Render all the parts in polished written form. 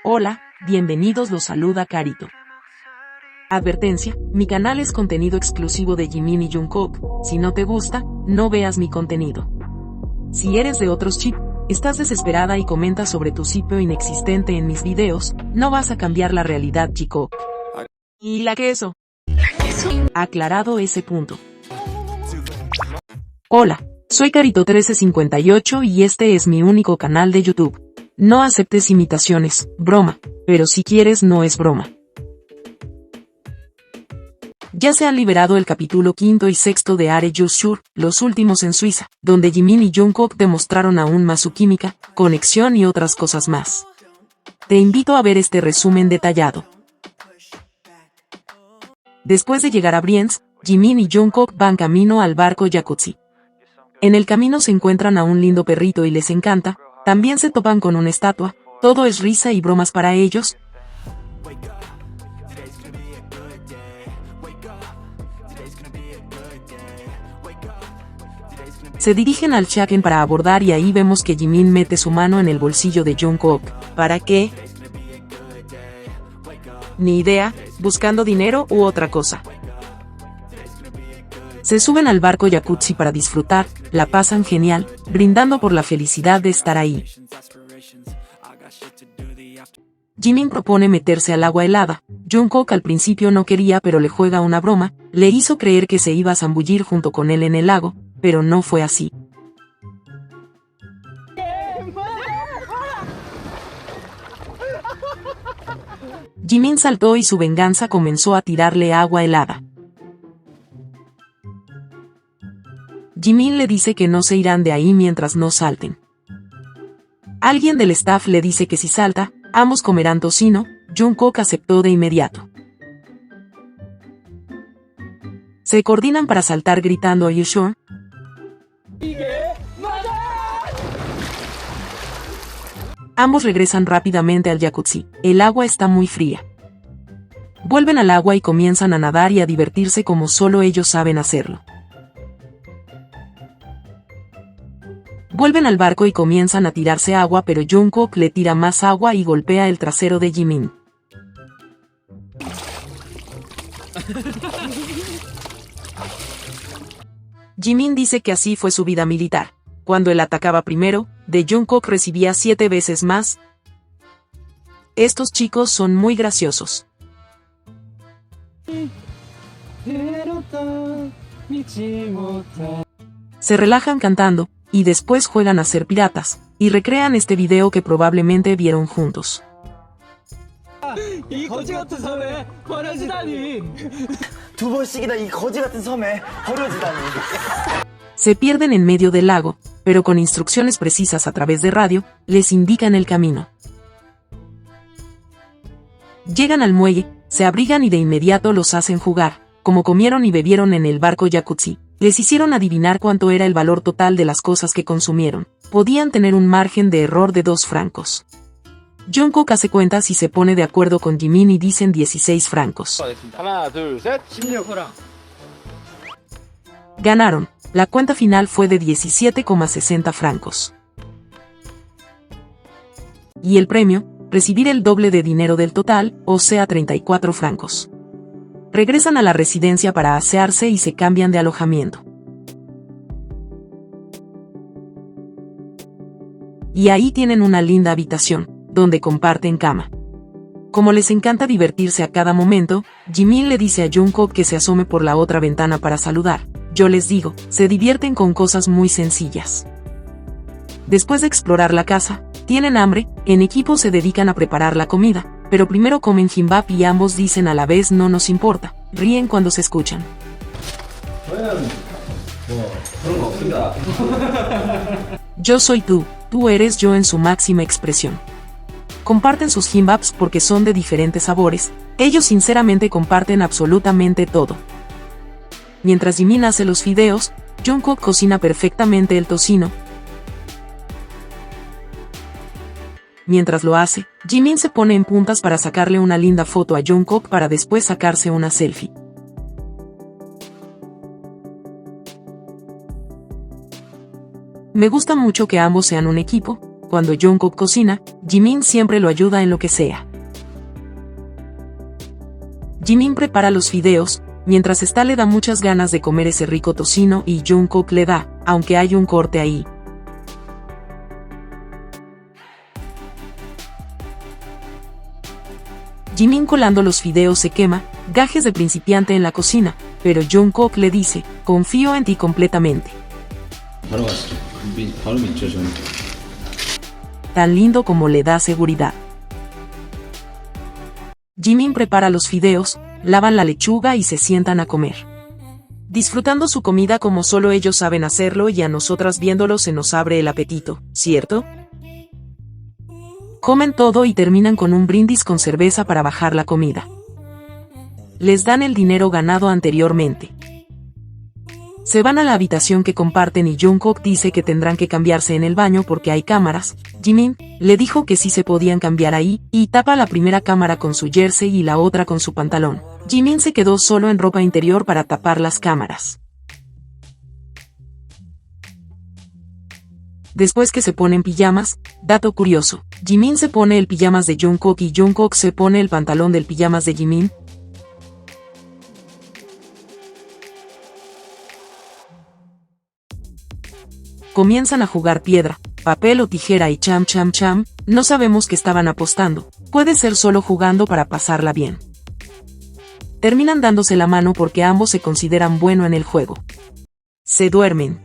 Hola, bienvenidos, los saluda Carito. Advertencia, mi canal es contenido exclusivo de Jimin y Jungkook, si no te gusta, no veas mi contenido. Si eres de otros chip, estás desesperada y comentas sobre tu sitio inexistente en mis videos, no vas a cambiar la realidad, chico. ¿Y la queso? Aclarado ese punto. Hola, soy Carito1358 y este es mi único canal de YouTube. No aceptes imitaciones, broma, pero si quieres no es broma. Ya se han liberado el capítulo 5 y 6 de Are You Sure, los últimos en Suiza, donde Jimin y Jungkook demostraron aún más su química, conexión y otras cosas más. Te invito a ver este resumen detallado. Después de llegar a Brienz, Jimin y Jungkook van camino al barco Jacuzzi. En el camino se encuentran a un lindo perrito y les encanta, también se topan con una estatua, todo es risa y bromas para ellos. Se dirigen al check-in para abordar y ahí vemos que Jimin mete su mano en el bolsillo de Jungkook. ¿Para qué? Ni idea, buscando dinero u otra cosa. Se suben al barco Jacuzzi para disfrutar, la pasan genial, brindando por la felicidad de estar ahí. Jimin propone meterse al agua helada. Jungkook al principio no quería, pero le juega una broma, le hizo creer que se iba a zambullir junto con él en el lago, pero no fue así. Jimin saltó y su venganza comenzó a tirarle agua helada. Jimin le dice que no se irán de ahí mientras no salten. Alguien del staff le dice que si salta, ambos comerán tocino. Jungkook aceptó de inmediato. Se coordinan para saltar gritando "Are you sure?". Ambos regresan rápidamente al jacuzzi, el agua está muy fría. Vuelven al agua y comienzan a nadar y a divertirse como solo ellos saben hacerlo. Vuelven al barco y comienzan a tirarse agua, pero Jungkook le tira más agua y golpea el trasero de Jimin. Jimin dice que así fue su vida militar. Cuando él atacaba primero, de Jungkook recibía 7 veces más. Estos chicos son muy graciosos. Se relajan cantando, y después juegan a ser piratas, y recrean este video que probablemente vieron juntos. Se pierden en medio del lago, pero con instrucciones precisas a través de radio, les indican el camino. Llegan al muelle, se abrigan y de inmediato los hacen jugar. Como comieron y bebieron en el barco Jacuzzi, les hicieron adivinar cuánto era el valor total de las cosas que consumieron. Podían tener un margen de error de 2 francos. Jungkook hace cuentas y se pone de acuerdo con Jimin y dicen 16 francos. Ganaron. La cuenta final fue de 17,60 francos. Y el premio, recibir el doble de dinero del total, o sea 34 francos. Regresan a la residencia para asearse y se cambian de alojamiento. Y ahí tienen una linda habitación, donde comparten cama. Como les encanta divertirse a cada momento, Jimin le dice a Jungkook que se asome por la otra ventana para saludar. Yo les digo, se divierten con cosas muy sencillas. Después de explorar la casa, tienen hambre, en equipo se dedican a preparar la comida, pero primero comen kimbap y ambos dicen a la vez no nos importa, ríen cuando se escuchan. Yo soy tú, tú eres yo en su máxima expresión. Comparten sus kimbaps porque son de diferentes sabores, ellos sinceramente comparten absolutamente todo. Mientras Jimin hace los fideos, Jungkook cocina perfectamente el tocino. Mientras lo hace, Jimin se pone en puntas para sacarle una linda foto a Jungkook para después sacarse una selfie. Me gusta mucho que ambos sean un equipo, Cuando Jungkook cocina, Jimin siempre lo ayuda en lo que sea. Jimin prepara los fideos, mientras esta le da muchas ganas de comer ese rico tocino y Jungkook le da, aunque hay un corte ahí. Jimin colando los fideos se quema, gajes de principiante en la cocina, pero Jungkook le dice, confío en ti completamente. Tan lindo como le da seguridad. Jimin prepara los fideos, lavan la lechuga y se sientan a comer. Disfrutando su comida como solo ellos saben hacerlo y a nosotras viéndolo se nos abre el apetito, ¿cierto? Comen todo y terminan con un brindis con cerveza para bajar la comida. Les dan el dinero ganado anteriormente. Se van a la habitación que comparten y Jungkook dice que tendrán que cambiarse en el baño porque hay cámaras. Jimin le dijo que sí se podían cambiar ahí, y tapa la primera cámara con su jersey y la otra con su pantalón. Jimin se quedó solo en ropa interior para tapar las cámaras. Después que se ponen pijamas, dato curioso, Jimin se pone el pijamas de Jungkook y Jungkook se pone el pantalón del pijamas de Jimin. Comienzan a jugar piedra, papel o tijera y cham cham cham, no sabemos qué estaban apostando, puede ser solo jugando para pasarla bien. Terminan dándose la mano porque ambos se consideran bueno en el juego. Se duermen.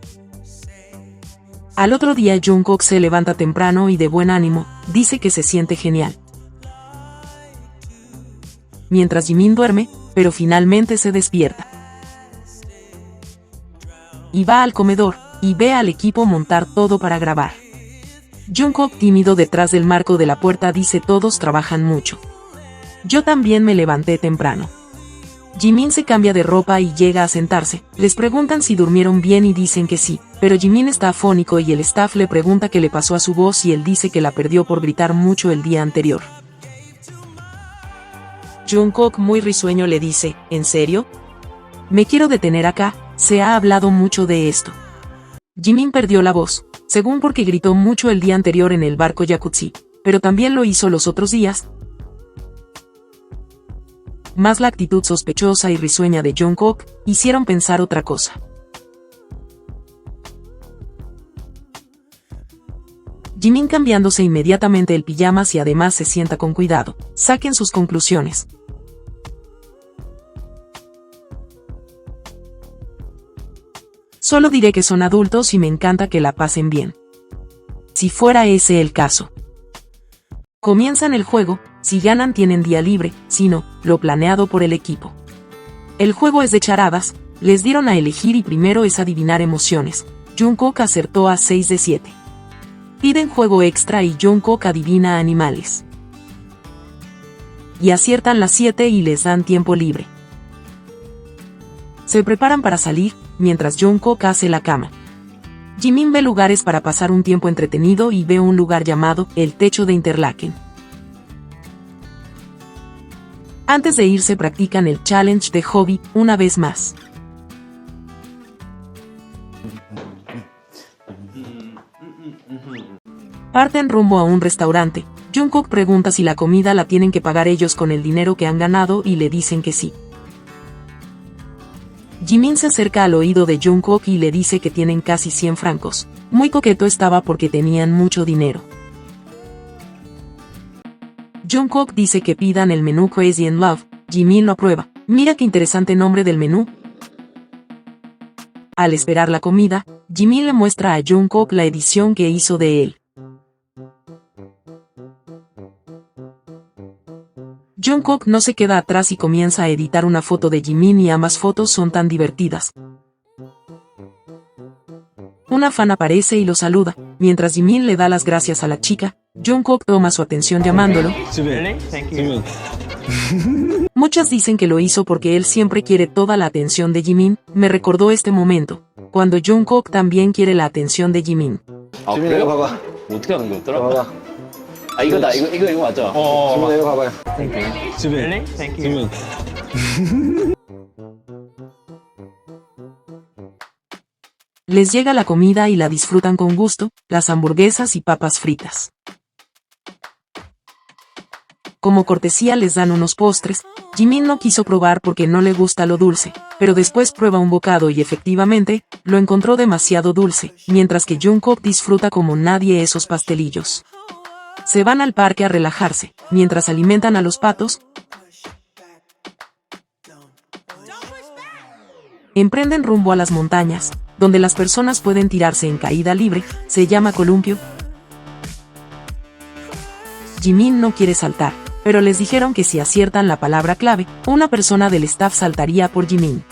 Al otro día Jungkook se levanta temprano y de buen ánimo, dice que se siente genial. Mientras Jimin duerme, pero finalmente se despierta. Y va al comedor, y ve al equipo montar todo para grabar. Jungkook tímido detrás del marco de la puerta dice todos trabajan mucho. Yo también me levanté temprano. Jimin se cambia de ropa y llega a sentarse, les preguntan si durmieron bien y dicen que sí, pero Jimin está afónico y el staff le pregunta qué le pasó a su voz y él dice que la perdió por gritar mucho el día anterior. Jungkook muy risueño le dice, ¿en serio? Me quiero detener acá, se ha hablado mucho de esto. Jimin perdió la voz, según porque gritó mucho el día anterior en el barco jacuzzi, pero también lo hizo los otros días. Más la actitud sospechosa y risueña de Jungkook hicieron pensar otra cosa. Jimin cambiándose inmediatamente el pijamas y además se sienta con cuidado. Saquen sus conclusiones. Solo diré que son adultos y me encanta que la pasen bien. Si fuera ese el caso. Comienzan el juego, si ganan tienen día libre, si no, lo planeado por el equipo. El juego es de charadas, les dieron a elegir y primero es adivinar emociones. Jungkook acertó a 6 de 7. Piden juego extra y Jungkook adivina animales. Y aciertan las 7 y les dan tiempo libre. Se preparan para salir, mientras Jungkook hace la cama. Jimin ve lugares para pasar un tiempo entretenido y ve un lugar llamado el techo de Interlaken. Antes de irse practican el challenge de hobby una vez más. Parten rumbo a un restaurante. Jungkook pregunta si la comida la tienen que pagar ellos con el dinero que han ganado y le dicen que sí. Jimin se acerca al oído de Jungkook y le dice que tienen casi 100 francos. Muy coqueto estaba porque tenían mucho dinero. Jungkook dice que pidan el menú Crazy in Love. Jimin lo aprueba. Mira qué interesante nombre del menú. Al esperar la comida, Jimin le muestra a Jungkook la edición que hizo de él. Jungkook no se queda atrás y comienza a editar una foto de Jimin y ambas fotos son tan divertidas. Una fan aparece y lo saluda, mientras Jimin le da las gracias a la chica. Jungkook toma su atención llamándolo. Muchas dicen que lo hizo porque él siempre quiere toda la atención de Jimin. Me recordó este momento, cuando Jungkook también quiere la atención de Jimin. 지민아 이거 봐봐. 어떻게 하는 거였더라? 봐봐. 아 이거다 이거 맞죠? 지민아 이거 봐봐요. Really? Thank you. Les llega la comida y la disfrutan con gusto, las hamburguesas y papas fritas. Como cortesía les dan unos postres. Jimin no quiso probar porque no le gusta lo dulce, pero después prueba un bocado y efectivamente, lo encontró demasiado dulce, mientras que Jungkook disfruta como nadie esos pastelillos. Se van al parque a relajarse, mientras alimentan a los patos. Emprenden rumbo a las montañas, donde las personas pueden tirarse en caída libre, se llama columpio. Jimin no quiere saltar, pero les dijeron que si aciertan la palabra clave, una persona del staff saltaría por Jimin.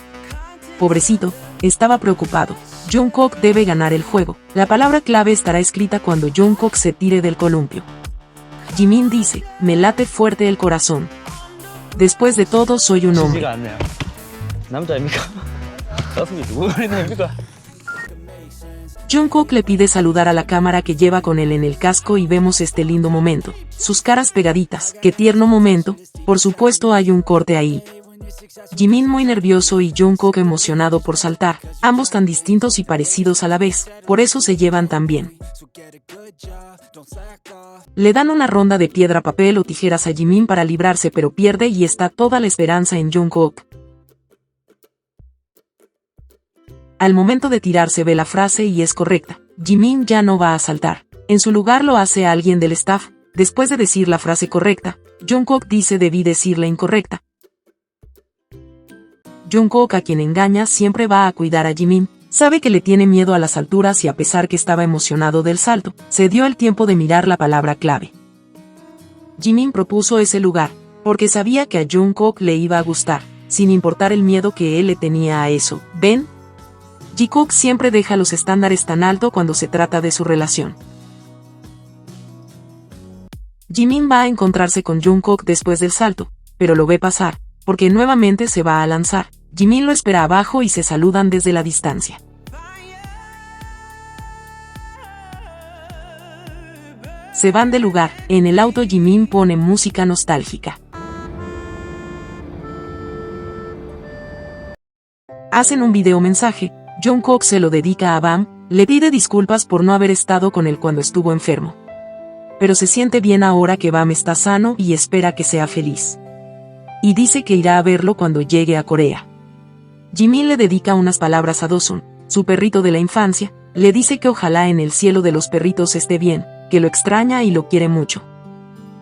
Pobrecito, estaba preocupado. Jungkook debe ganar el juego. La palabra clave estará escrita cuando Jungkook se tire del columpio. Jimin dice, me late fuerte el corazón. Después de todo soy un hombre. Jungkook le pide saludar a la cámara que lleva con él en el casco y vemos este lindo momento. Sus caras pegaditas, qué tierno momento, por supuesto hay un corte ahí. Jimin muy nervioso y Jungkook emocionado por saltar, ambos tan distintos y parecidos a la vez, por eso se llevan tan bien. Le dan una ronda de piedra, papel o tijeras a Jimin para librarse, pero pierde y está toda la esperanza en Jungkook. Al momento de tirarse ve la frase y es correcta. Jimin ya no va a saltar. En su lugar lo hace alguien del staff. Después de decir la frase correcta, Jungkook dice debí decir la incorrecta. Jungkook, a quien engaña, siempre va a cuidar a Jimin. Sabe que le tiene miedo a las alturas y a pesar que estaba emocionado del salto, se dio el tiempo de mirar la palabra clave. Jimin propuso ese lugar, porque sabía que a Jungkook le iba a gustar, sin importar el miedo que él le tenía a eso. ¿Ven? Jungkook siempre deja los estándares tan alto cuando se trata de su relación. Jimin va a encontrarse con Jungkook después del salto, pero lo ve pasar, porque nuevamente se va a lanzar. Jimin lo espera abajo y se saludan desde la distancia. Se van del lugar. En el auto Jimin pone música nostálgica. Hacen un video mensaje. Jungkook se lo dedica a Bam, le pide disculpas por no haber estado con él cuando estuvo enfermo. Pero se siente bien ahora que Bam está sano y espera que sea feliz. Y dice que irá a verlo cuando llegue a Corea. Jimin le dedica unas palabras a Dosun, su perrito de la infancia, le dice que ojalá en el cielo de los perritos esté bien, que lo extraña y lo quiere mucho.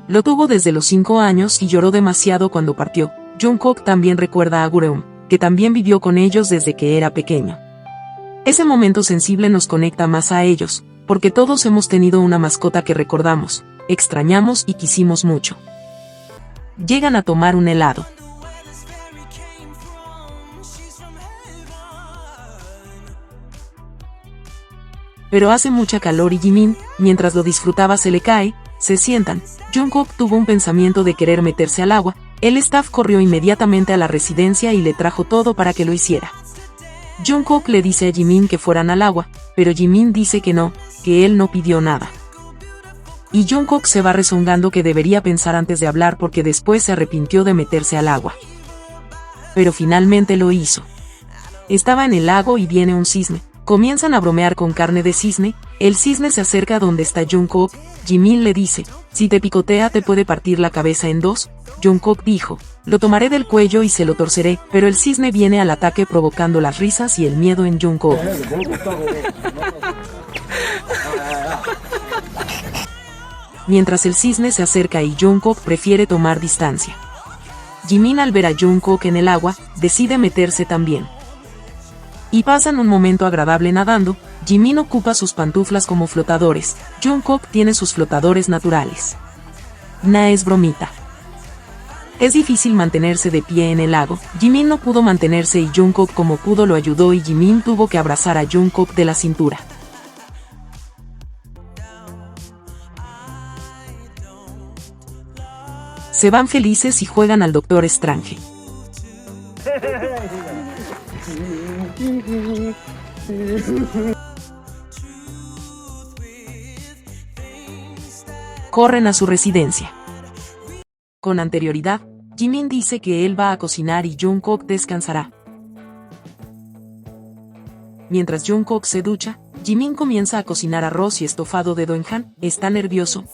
Lo tuvo desde los 5 años y lloró demasiado cuando partió. Jungkook también recuerda a Gureum, que también vivió con ellos desde que era pequeño. Ese momento sensible nos conecta más a ellos, porque todos hemos tenido una mascota que recordamos, extrañamos y quisimos mucho. Llegan a tomar un helado. Pero hace mucha calor y Jimin, mientras lo disfrutaba se le cae, se sientan. Jungkook tuvo un pensamiento de querer meterse al agua, el staff corrió inmediatamente a la residencia y le trajo todo para que lo hiciera. Jungkook le dice a Jimin que fueran al agua, pero Jimin dice que no, que él no pidió nada. Y Jungkook se va rezongando que debería pensar antes de hablar porque después se arrepintió de meterse al agua. Pero finalmente lo hizo. Estaba en el lago y viene un cisne. Comienzan a bromear con carne de cisne, el cisne se acerca donde está Jungkook, Jimin le dice, si te picotea te puede partir la cabeza en dos. Jungkook dijo, lo tomaré del cuello y se lo torceré, pero el cisne viene al ataque provocando las risas y el miedo en Jungkook. Mientras el cisne se acerca y Jungkook prefiere tomar distancia. Jimin al ver a Jungkook en el agua, decide meterse también. Y pasan un momento agradable nadando. Jimin ocupa sus pantuflas como flotadores, Jungkook tiene sus flotadores naturales. Nah, es bromita. Es difícil mantenerse de pie en el lago, Jimin no pudo mantenerse y Jungkook como pudo lo ayudó y Jimin tuvo que abrazar a Jungkook de la cintura. Se van felices y juegan al Doctor Strange. Corren a su residencia. Con anterioridad, Jimin dice que él va a cocinar y Jungkook descansará. Mientras Jungkook se ducha, Jimin comienza a cocinar arroz y estofado de Doenjan. ¿Está nervioso?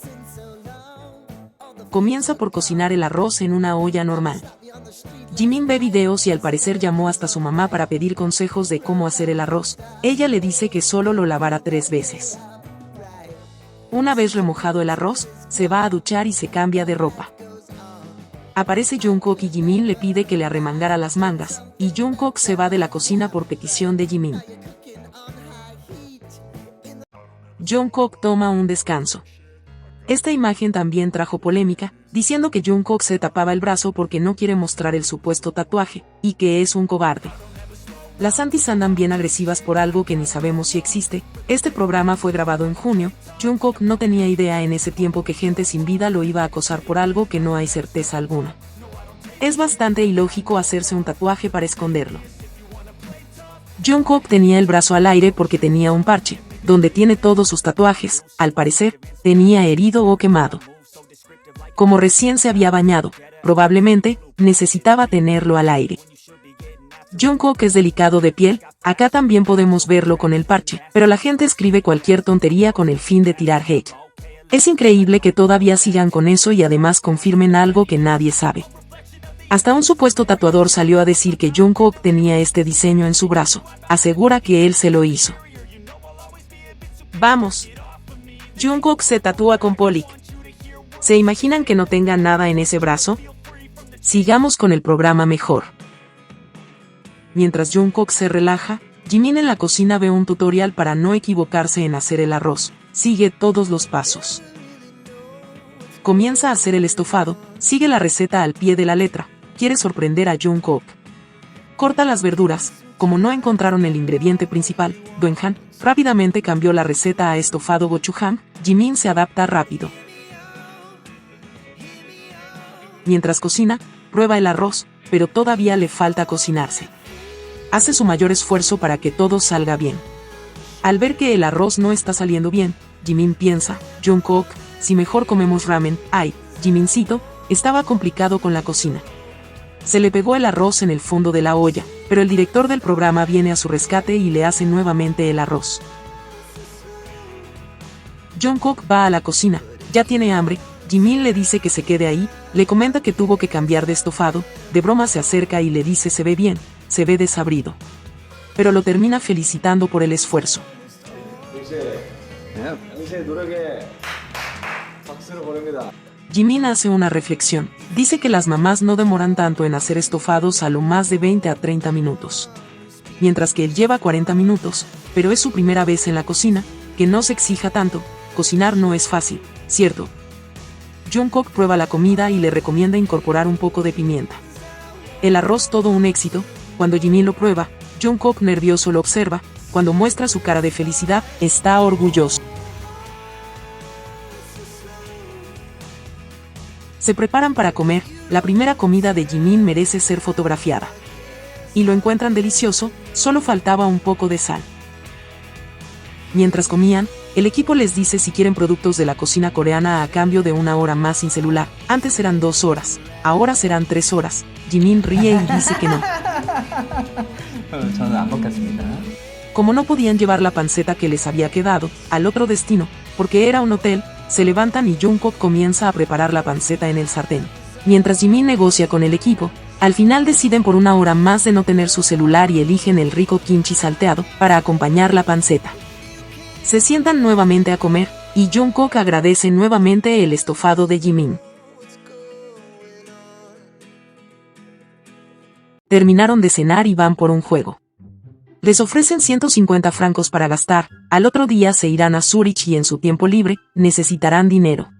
Comienza por cocinar el arroz en una olla normal. Jimin ve videos y al parecer llamó hasta su mamá para pedir consejos de cómo hacer el arroz. Ella le dice que solo lo lavará 3 veces. Una vez remojado el arroz, se va a duchar y se cambia de ropa. Aparece Jungkook y Jimin le pide que le arremangara las mangas, y Jungkook se va de la cocina por petición de Jimin. Jungkook toma un descanso. Esta imagen también trajo polémica, diciendo que Jungkook se tapaba el brazo porque no quiere mostrar el supuesto tatuaje, y que es un cobarde. Las antis andan bien agresivas por algo que ni sabemos si existe. Este programa fue grabado en junio. Jungkook no tenía idea en ese tiempo que gente sin vida lo iba a acosar por algo que no hay certeza alguna. Es bastante ilógico hacerse un tatuaje para esconderlo. Jungkook tenía el brazo al aire porque tenía un parche, donde tiene todos sus tatuajes. Al parecer, tenía herido o quemado. Como recién se había bañado, probablemente, necesitaba tenerlo al aire. Jungkook es delicado de piel, acá también podemos verlo con el parche, pero la gente escribe cualquier tontería con el fin de tirar hate. Es increíble que todavía sigan con eso y además confirmen algo que nadie sabe. Hasta un supuesto tatuador salió a decir que Jungkook tenía este diseño en su brazo, asegura que él se lo hizo. Vamos. Jungkook se tatúa con Polik. ¿Se imaginan que no tenga nada en ese brazo? Sigamos con el programa mejor. Mientras Jungkook se relaja, Jimin en la cocina ve un tutorial para no equivocarse en hacer el arroz. Sigue todos los pasos. Comienza a hacer el estofado, sigue la receta al pie de la letra. Quiere sorprender a Jungkook. Corta las verduras. Como no encontraron el ingrediente principal, Doenjan rápidamente cambió la receta a estofado gochujang. Jimin se adapta rápido. Mientras cocina, prueba el arroz, pero todavía le falta cocinarse. Hace su mayor esfuerzo para que todo salga bien. Al ver que el arroz no está saliendo bien, Jimin piensa, Jungkook, si mejor comemos ramen. Ay, Jimincito, estaba complicado con la cocina. Se le pegó el arroz en el fondo de la olla, pero el director del programa viene a su rescate y le hace nuevamente el arroz. Jungkook va a la cocina, ya tiene hambre. Jimin le dice que se quede ahí, le comenta que tuvo que cambiar de estofado, de broma se acerca y le dice se ve bien, se ve desabrido. Pero lo termina felicitando por el esfuerzo. Jimin hace una reflexión, dice que las mamás no demoran tanto en hacer estofados a lo más de 20 a 30 minutos. Mientras que él lleva 40 minutos, pero es su primera vez en la cocina, que no se exija tanto, cocinar no es fácil, ¿cierto? Jungkook prueba la comida y le recomienda incorporar un poco de pimienta. El arroz todo un éxito. Cuando Jimin lo prueba, Jungkook nervioso lo observa. Cuando muestra su cara de felicidad, está orgulloso. Se preparan para comer. La primera comida de Jimin merece ser fotografiada. Y lo encuentran delicioso, solo faltaba un poco de sal. Mientras comían, el equipo les dice si quieren productos de la cocina coreana a cambio de 1 hora más sin celular. Antes eran 2 horas, ahora serán 3 horas. Jimin ríe y dice que no. Como no podían llevar la panceta que les había quedado al otro destino, porque era un hotel, se levantan y Jungkook comienza a preparar la panceta en el sartén. Mientras Jimin negocia con el equipo, al final deciden por 1 hora más de no tener su celular y eligen el rico kimchi salteado para acompañar la panceta. Se sientan nuevamente a comer, y Jungkook agradece nuevamente el estofado de Jimin. Terminaron de cenar y van por un juego. Les ofrecen 150 francos para gastar, al otro día se irán a Zurich y en su tiempo libre, necesitarán dinero.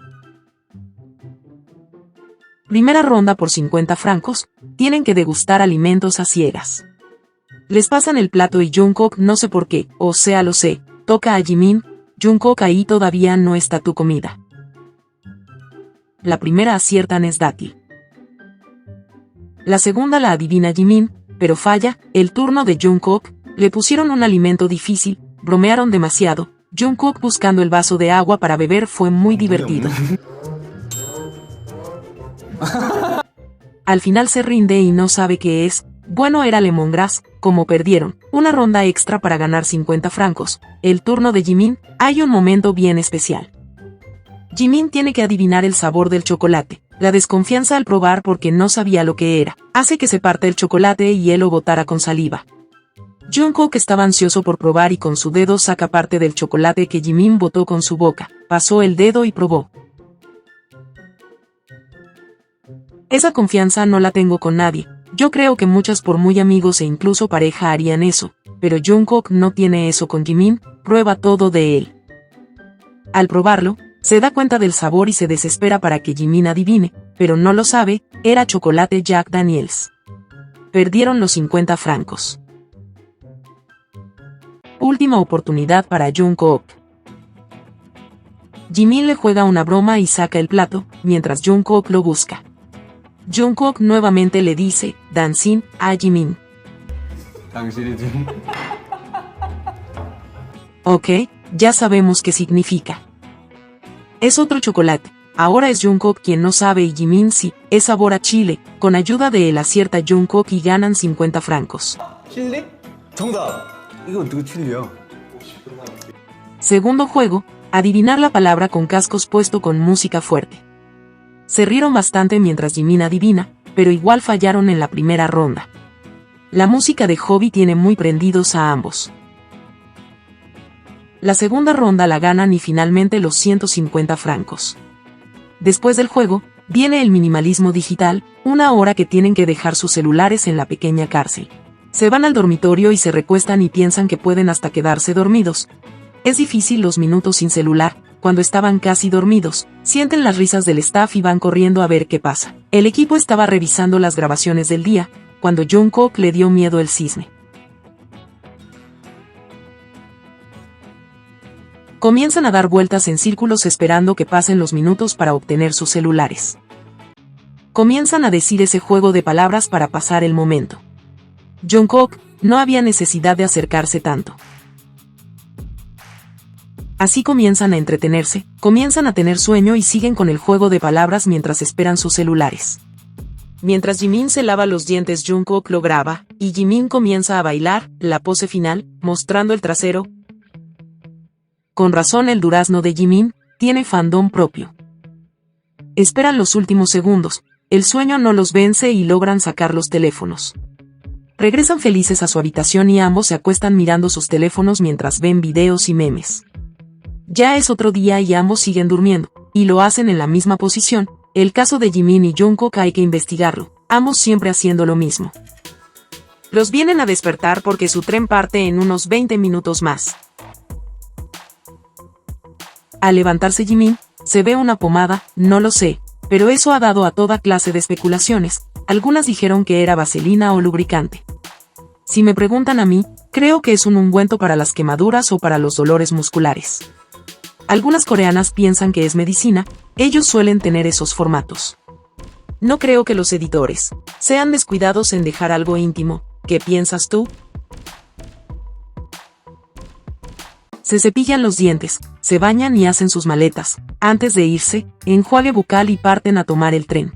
Primera ronda por 50 francos, tienen que degustar alimentos a ciegas. Les pasan el plato y Jungkook no sé por qué, o sea lo sé, toca a Jimin, Jungkook ahí todavía no está tu comida. La primera aciertan es dátil. La segunda la adivina Jimin, pero falla, el turno de Jungkook, le pusieron un alimento difícil, bromearon demasiado, Jungkook buscando el vaso de agua para beber fue muy divertido. Al final se rinde y no sabe qué es, Bueno, era Lemongrass. Como perdieron una ronda extra para ganar 50 francos, el turno de Jimin, hay un momento bien especial. Jimin tiene que adivinar el sabor del chocolate. La desconfianza al probar porque no sabía lo que era, hace que se parte el chocolate y él lo botara con saliva. Jungkook estaba ansioso por probar y con su dedo saca parte del chocolate que Jimin botó con su boca, pasó el dedo y probó. Esa confianza no la tengo con nadie. Yo creo que muchas por muy amigos e incluso pareja harían eso, pero Jungkook no tiene eso con Jimin, prueba todo de él. Al probarlo, se da cuenta del sabor y se desespera para que Jimin adivine, pero no lo sabe, era chocolate Jack Daniels. Perdieron los 50 francos. Última oportunidad para Jungkook. Jimin le juega una broma y saca el plato, mientras Jungkook lo busca. Jungkook nuevamente le dice, "Dancing", a Jimin. Ok, ya sabemos qué significa. Es otro chocolate. Ahora es Jungkook quien no sabe y Jimin sí, es sabor a chile. Con ayuda de él acierta Jungkook y ganan 50 francos. 칠리? 정답! 이거 어떻게 칠리야? Segundo juego, adivinar la palabra con cascos puesto con música fuerte. Se rieron bastante mientras Jimin adivina, pero igual fallaron en la primera ronda. La música de Hobby tiene muy prendidos a ambos. La segunda ronda la ganan y finalmente los 150 francos. Después del juego, viene el minimalismo digital, una hora que tienen que dejar sus celulares en la pequeña cárcel. Se van al dormitorio y se recuestan y piensan que pueden hasta quedarse dormidos. Es difícil los minutos sin celular. Cuando estaban casi dormidos, sienten las risas del staff y van corriendo a ver qué pasa. El equipo estaba revisando las grabaciones del día, cuando Jungkook le dio miedo el cisne. Comienzan a dar vueltas en círculos esperando que pasen los minutos para obtener sus celulares. Comienzan a decir ese juego de palabras para pasar el momento. Jungkook, no había necesidad de acercarse tanto. Así comienzan a entretenerse, comienzan a tener sueño y siguen con el juego de palabras mientras esperan sus celulares. Mientras Jimin se lava los dientes, Jungkook lo graba, y Jimin comienza a bailar, la pose final, mostrando el trasero. Con razón el durazno de Jimin tiene fandom propio. Esperan los últimos segundos, el sueño no los vence y logran sacar los teléfonos. Regresan felices a su habitación y ambos se acuestan mirando sus teléfonos mientras ven videos y memes. Ya es otro día y ambos siguen durmiendo, y lo hacen en la misma posición. El caso de Jimin y Jungkook hay que investigarlo, ambos siempre haciendo lo mismo. Los vienen a despertar porque su tren parte en unos 20 minutos más. Al levantarse Jimin, se ve una pomada, no lo sé, pero eso ha dado a toda clase de especulaciones, algunas dijeron que era vaselina o lubricante. Si me preguntan a mí, creo que es un ungüento para las quemaduras o para los dolores musculares. Algunas coreanas piensan que es medicina, ellos suelen tener esos formatos. No creo que los editores sean descuidados en dejar algo íntimo. ¿Qué piensas tú? Se cepillan los dientes, se bañan y hacen sus maletas. Antes de irse, enjuague bucal y parten a tomar el tren.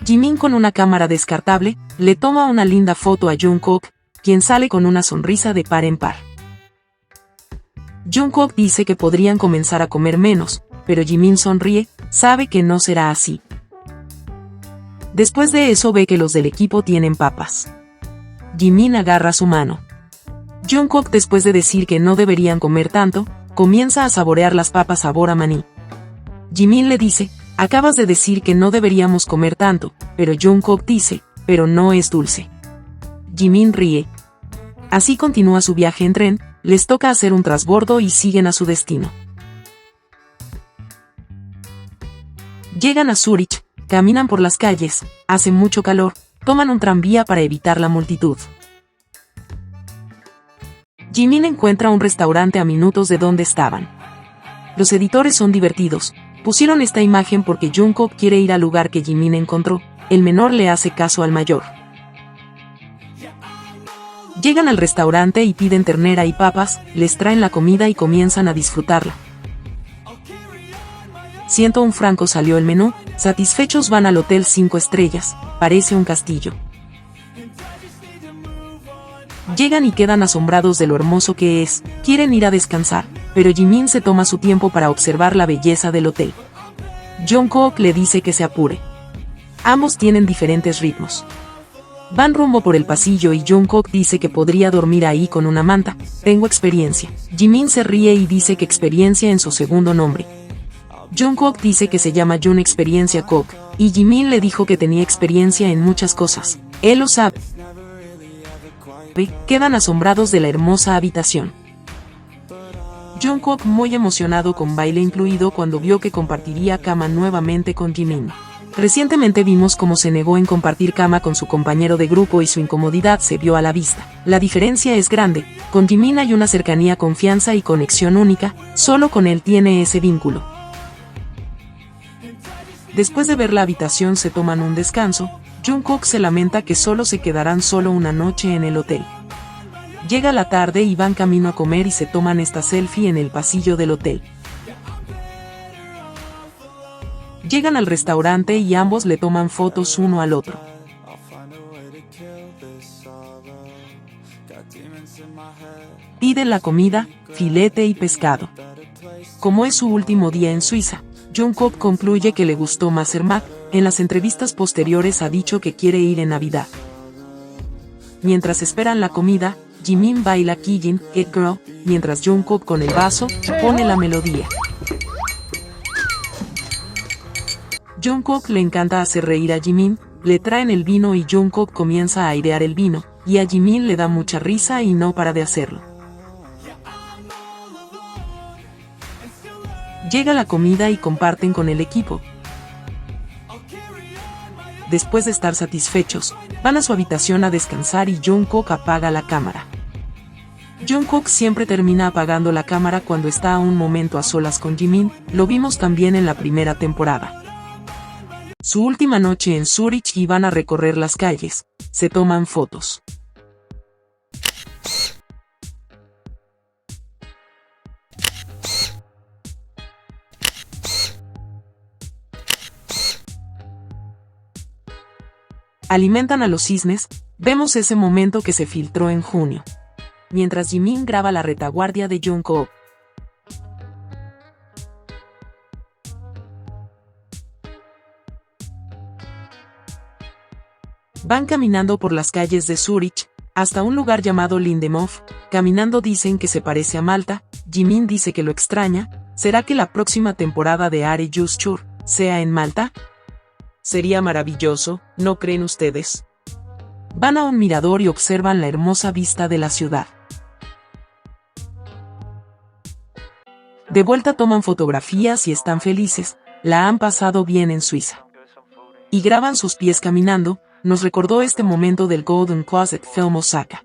Jimin con una cámara descartable, le toma una linda foto a Jungkook, quien sale con una sonrisa de par en par. Jungkook dice que podrían comenzar a comer menos, pero Jimin sonríe, sabe que no será así. Después de eso ve que los del equipo tienen papas. Jimin agarra su mano. Jungkook, después de decir que no deberían comer tanto, comienza a saborear las papas sabor a maní. Jimin le dice, acabas de decir que no deberíamos comer tanto, pero Jungkook dice, pero no es dulce. Jimin ríe. Así continúa su viaje en tren, les toca hacer un transbordo y siguen a su destino. Llegan a Zúrich, caminan por las calles, hace mucho calor, toman un tranvía para evitar la multitud. Jimin encuentra un restaurante a minutos de donde estaban. Los editores son divertidos, pusieron esta imagen porque Jungkook quiere ir al lugar que Jimin encontró, el menor le hace caso al mayor. Llegan al restaurante y piden ternera y papas, les traen la comida y comienzan a disfrutarla. 101 salió el menú, satisfechos van al hotel 5 estrellas, parece un castillo. Llegan y quedan asombrados de lo hermoso que es, quieren ir a descansar, pero Jimin se toma su tiempo para observar la belleza del hotel. Jungkook le dice que se apure. Ambos tienen diferentes ritmos. Van rumbo por el pasillo y Jungkook dice que podría dormir ahí con una manta, tengo experiencia. Jimin se ríe y dice que experiencia en su segundo nombre. Jungkook dice que se llama Jun Experiencia Kook, y Jimin le dijo que tenía experiencia en muchas cosas, él lo sabe. Quedan asombrados de la hermosa habitación. Jungkook muy emocionado con baile incluido cuando vio que compartiría cama nuevamente con Jimin. Recientemente vimos cómo se negó en compartir cama con su compañero de grupo y su incomodidad se vio a la vista. La diferencia es grande, con Jimin hay una cercanía, confianza y conexión única, solo con él tiene ese vínculo. Después de ver la habitación se toman un descanso, Jungkook se lamenta que solo se quedarán solo una noche en el hotel. Llega la tarde y van camino a comer y se toman esta selfie en el pasillo del hotel. Llegan al restaurante y ambos le toman fotos uno al otro. Piden la comida, filete y pescado. Como es su último día en Suiza, Jungkook concluye que le gustó Masermak, en las entrevistas posteriores ha dicho que quiere ir en Navidad. Mientras esperan la comida, Jimin baila Kijin, It Girl, mientras Jungkook con el vaso, pone la melodía. Jungkook le encanta hacer reír a Jimin, le traen el vino y Jungkook comienza a airear el vino, y a Jimin le da mucha risa y no para de hacerlo. Llega la comida y comparten con el equipo. Después de estar satisfechos, van a su habitación a descansar y Jungkook apaga la cámara. Jungkook siempre termina apagando la cámara cuando está a un momento a solas con Jimin, lo vimos también en la primera temporada. Su última noche en Zurich y van a recorrer las calles, se toman fotos. Alimentan a los cisnes, vemos ese momento que se filtró en junio. Mientras Jimin graba la retaguardia de Jungkook. Van caminando por las calles de Zurich, hasta un lugar llamado Lindenhof, caminando dicen que se parece a Malta, Jimin dice que lo extraña, ¿será que la próxima temporada de Are You Sure sea en Malta? Sería maravilloso, ¿no creen ustedes? Van a un mirador y observan la hermosa vista de la ciudad. De vuelta toman fotografías y están felices, la han pasado bien en Suiza. Y graban sus pies caminando, nos recordó este momento del Golden Closet Film Osaka.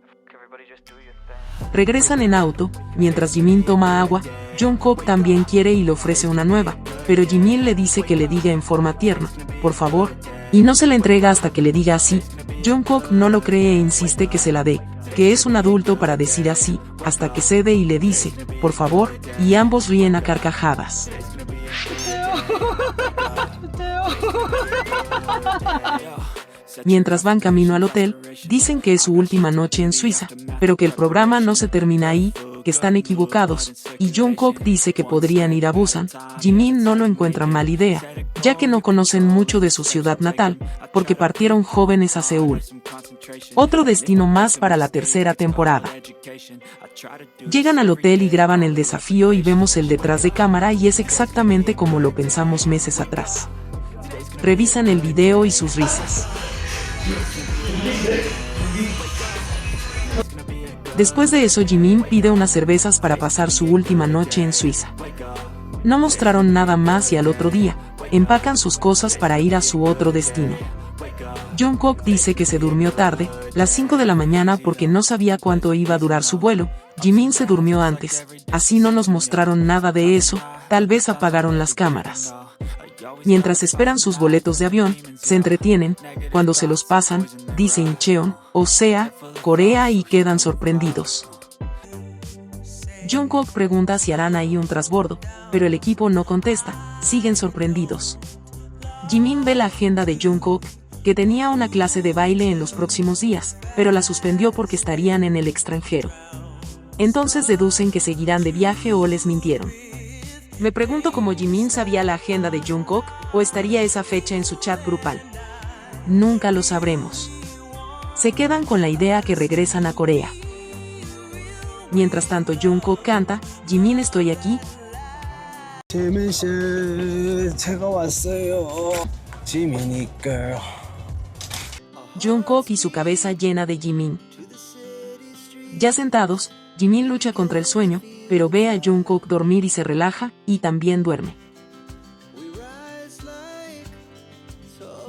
Regresan en auto, mientras Jimin toma agua, Jungkook también quiere y le ofrece una nueva, pero Jimin le dice que le diga en forma tierna, por favor, y no se la entrega hasta que le diga así. Jungkook no lo cree e insiste que se la dé, que es un adulto para decir así, hasta que cede y le dice, por favor, y ambos ríen a carcajadas. Mientras van camino al hotel, dicen que es su última noche en Suiza, pero que el programa no se termina ahí, que están equivocados, y Jungkook dice que podrían ir a Busan. Jimin no lo encuentra mala idea, ya que no conocen mucho de su ciudad natal, porque partieron jóvenes a Seúl. Otro destino más para la tercera temporada. Llegan al hotel y graban el desafío y vemos el detrás de cámara y es exactamente como lo pensamos meses atrás. Revisan el video y sus risas. Después de eso Jimin pide unas cervezas para pasar su última noche en Suiza. No mostraron nada más y al otro día, empacan sus cosas para ir a su otro destino. Jungkook dice que se durmió tarde, las 5 de la mañana porque no sabía cuánto iba a durar su vuelo, Jimin se durmió antes, así no nos mostraron nada de eso, tal vez apagaron las cámaras. Mientras esperan sus boletos de avión, se entretienen, cuando se los pasan, dice Incheon, o sea, Corea y quedan sorprendidos. Jungkook pregunta si harán ahí un transbordo, pero el equipo no contesta, siguen sorprendidos. Jimin ve la agenda de Jungkook, que tenía una clase de baile en los próximos días, pero la suspendió porque estarían en el extranjero. Entonces deducen que seguirán de viaje o les mintieron. Me pregunto cómo Jimin sabía la agenda de Jungkook, o estaría esa fecha en su chat grupal. Nunca lo sabremos. Se quedan con la idea que regresan a Corea. Mientras tanto Jungkook canta, Jimin estoy aquí. 제가 왔어요. 지민이 girl. Jungkook y su cabeza llena de Jimin. Ya sentados, Jimin lucha contra el sueño, pero ve a Jungkook dormir y se relaja, y también duerme.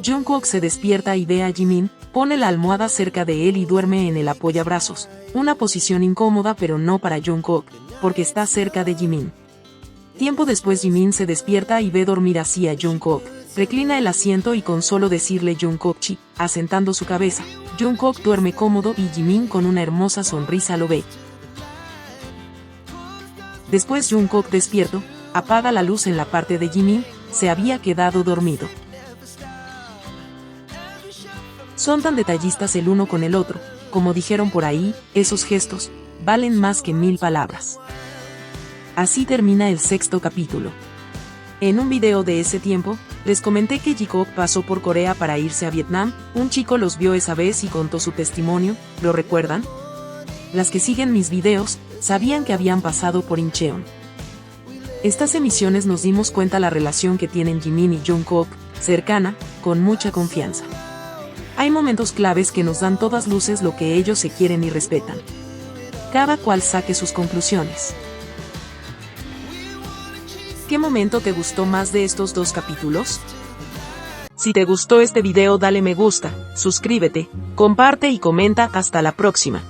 Jungkook se despierta y ve a Jimin, pone la almohada cerca de él y duerme en el apoyabrazos, una posición incómoda pero no para Jungkook, porque está cerca de Jimin. Tiempo después Jimin se despierta y ve dormir así a Jungkook, reclina el asiento y con solo decirle Jungkook chi, asentando su cabeza, Jungkook duerme cómodo y Jimin con una hermosa sonrisa lo ve. Después Jungkook despierto, apaga la luz en la parte de Jimin, se había quedado dormido. Son tan detallistas el uno con el otro, como dijeron por ahí, esos gestos, valen más que 1000 palabras. Así termina el 6º capítulo. En un video de ese tiempo, les comenté que Jikook pasó por Corea para irse a Vietnam, un chico los vio esa vez y contó su testimonio, ¿lo recuerdan? Las que siguen mis videos, sabían que habían pasado por Incheon. Estas emisiones nos dimos cuenta la relación que tienen Jimin y Jungkook, cercana, con mucha confianza. Hay momentos claves que nos dan todas luces lo que ellos se quieren y respetan. Cada cual saque sus conclusiones. ¿Qué momento te gustó más de estos 2 capítulos? Si te gustó este video dale me gusta, suscríbete, comparte y comenta. Hasta la próxima.